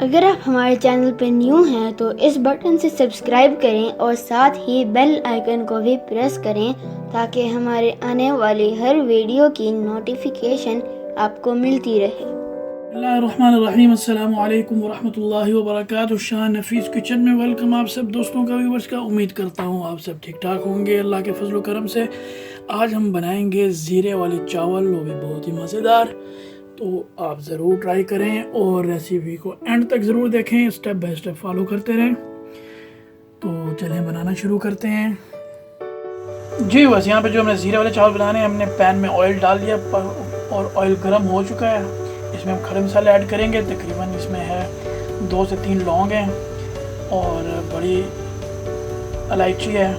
अगर आप हमारे चैनल पर न्यू हैं तो इस बटन से सब्सक्राइब करें और साथ ही बेल आइकन को भी प्रेस करें ताकि हमारे आने वाली हर वीडियो की नोटिफिकेशन आपको मिलती रहे। बिस्मिल्लाहिर्रहमानिर्रहीम, अस्सलामु अलैकुम वरहमतुल्लाहि वबरकातुहू। शान नफीस किचन में वेलकम आप सब दोस्तों का, व्यूवर्स का। उम्मीद करता हूँ आप सब ठीक ठाक होंगे अल्लाह के फजल करम से। आज हम बनाएंगे ज़ीरे वाले चावल, वो भी बहुत ही मज़ेदार। तो आप ज़रूर ट्राई करें और रेसिपी को एंड तक ज़रूर देखें, स्टेप बाय स्टेप फॉलो करते रहें। तो चलें बनाना शुरू करते हैं। जी बस यहाँ पे जो हमने ज़ीरे वाले चावल बनाने हैं, हमने पैन में ऑयल डाल दिया और ऑयल गर्म हो चुका है। इसमें हम खड़े मसाले ऐड करेंगे। तकरीबन इसमें है 2 से 3 लौंग हैं और बड़ी इलायची है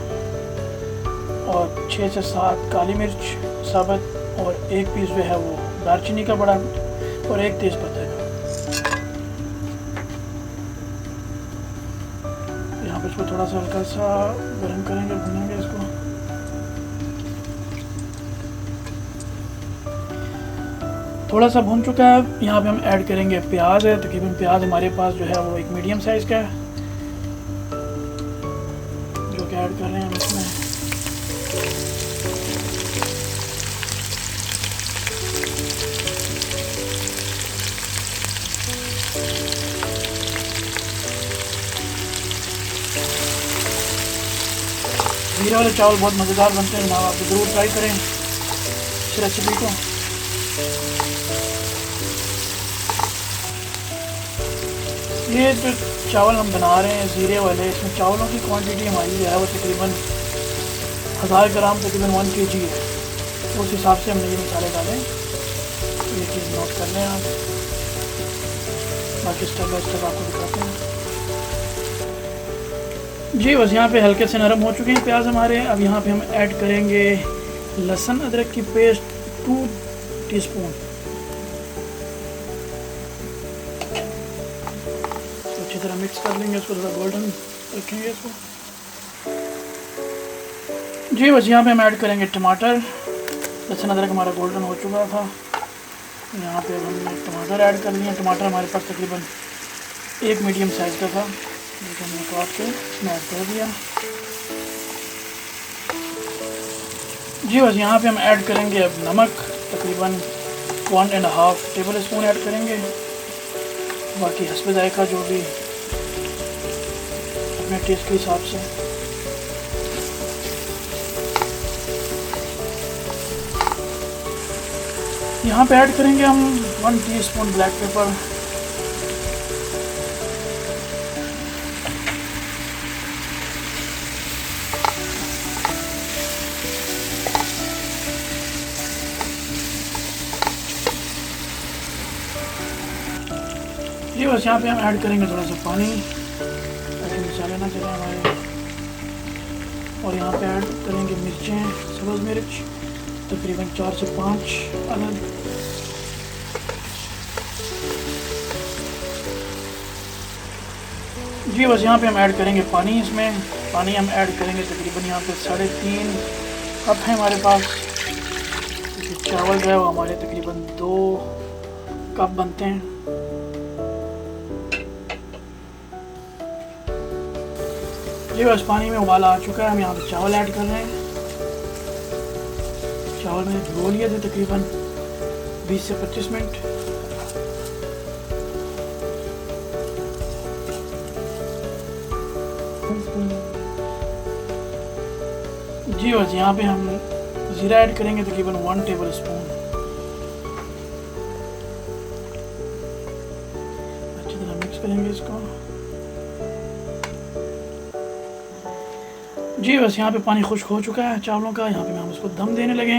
और 6 से 7 काली मिर्च साबुत और 1 पीस जो है वो दालचीनी का बड़ा और 1 तेज पत्ता का। यहाँ पे इसको थोड़ा सा हल्का सा गर्म करेंगे, भूनेंगे इसको। थोड़ा सा भून चुका है। यहाँ पे हम ऐड करेंगे प्याज है। तकरीबन प्याज हमारे पास जो है वो एक मीडियम साइज़ का है, जो कि ऐड कर रहे हैं हम इसमें। ज़ीरे वाले चावल बहुत मज़ेदार बनते हैं, आप ज़रूर ट्राई करें इस रेसिपी को। ये जो चावल हम बना रहे हैं ज़ीरे वाले, इसमें चावलों की क्वांटिटी हमारी जो है वो तकरीबन 1000 ग्राम, तकरीबन 1 kg है। तो उस हिसाब से हमने ये मसाले डालें। तो ये चीज़ नोट कर लें आप, बाकी स्टेप बाय स्टेप आपको दिखाते हैं। जी बस यहाँ पे हल्के से नरम हो चुके हैं प्याज हमारे। अब यहाँ पे हम ऐड करेंगे लहसुन अदरक की पेस्ट 2 टीस्पून। अच्छी तरह मिक्स कर लेंगे इसको, थोड़ा गोल्डन रखेंगे इसको। जी बस यहाँ पे हम ऐड करेंगे टमाटर। लहसुन अदरक हमारा गोल्डन हो चुका था। यहाँ पे हमने टमाटर ऐड कर लिए। टमाटर हमारे पास तकरीबन 1 मीडियम साइज़ का था, जिसको हमने काट के इसमें ऐड कर दिया। जी बस यहाँ पे हम ऐड करेंगे अब नमक। तकरीबन 1.5 टेबल स्पून ऐड करेंगे। बाकी हस्बे जायका जो भी अपने टेस्ट के हिसाब से। यहाँ पे ऐड करेंगे हम 1 टीस्पून ब्लैक पेपर। ये बस यहाँ पे हम ऐड करेंगे थोड़ा सा पानी ताकि मसाले ना चले हमारे। और यहाँ पे ऐड करेंगे मिर्चें, सब्ज़ मिर्च तकरीबन 4 से 5 अलग। जी बस यहाँ पे हम ऐड करेंगे पानी। इसमें पानी हम ऐड करेंगे तकरीबन यहाँ पे 3.5 कप है हमारे पास। चावल जो है वो हमारे तकरीबन 2 कप बनते हैं। जी बस पानी में उबाला आ चुका है। हम यहाँ पे चावल ऐड कर रहे हैं। चावल मैंने भिगो लिए थे तकरीबन 20 से 25 मिनट। जी बस यहाँ पे हम ज़ीरा ऐड करेंगे तकरीबन 1 टेबल स्पून। अच्छी तरह मिक्स करेंगे इसको। जी बस यहाँ पे पानी खुश्क हो चुका है चावलों का। यहाँ पे हम उसको दम देने लगे।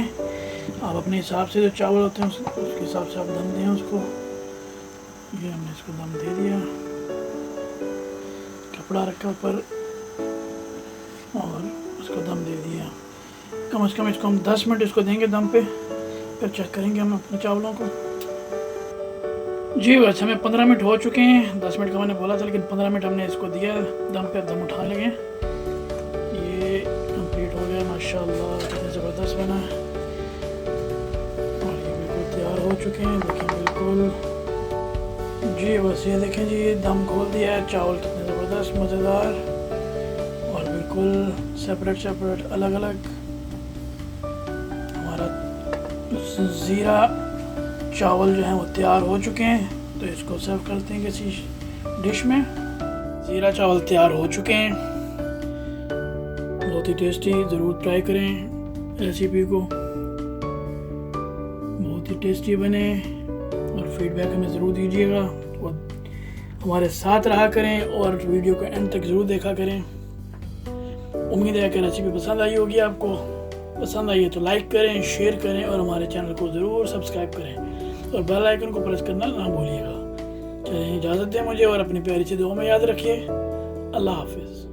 आप अपने हिसाब से जो चावल होते हैं उसके हिसाब से आप दम दें उसको। ये हमने इसको दम दे दिया, कपड़ा रखा ऊपर और उसको दम दे दिया। कम से कम इसको हम 10 मिनट इसको देंगे दम पे, फिर चेक करेंगे हम अपने चावलों को। जी बस हमें 15 मिनट हो चुके हैं। 10 मिनट का मैंने बोला था, लेकिन 15 मिनट हमने इसको दिया दम पे। दम उठा लेंगे। ये कंप्लीट हो गया माशाल्लाह, कितना ज़बरदस्त बना है। और ये बिल्कुल तैयार हो चुके हैं, देखिए बिल्कुल जी बस ये देखें जी, दम खोल दिया है। चावल कितने ज़बरदस्त मज़ेदार और बिल्कुल सेपरेट अलग अलग। हमारा ज़ीरा चावल जो हैं वो तैयार हो चुके हैं, तो इसको सर्व करते हैं किसी डिश में। ज़ीरा चावल तैयार हो चुके हैं, बहुत ही टेस्टी। ज़रूर ट्राई करें रेसिपी को, बहुत ही टेस्टी बने और फीडबैक हमें ज़रूर दीजिएगा और हमारे साथ रहा करें और वीडियो को एंड तक ज़रूर देखा करें। उम्मीद है कि रेसिपी पसंद आई होगी आपको। पसंद आई है तो लाइक करें, शेयर करें और हमारे चैनल को ज़रूर सब्सक्राइब करें और बेल आइकन को प्रेस करना ना भूलिएगा। चलिए इजाज़त दें मुझे और अपनी प्यारी सी दुआ में याद रखिए। अल्लाह हाफिज़।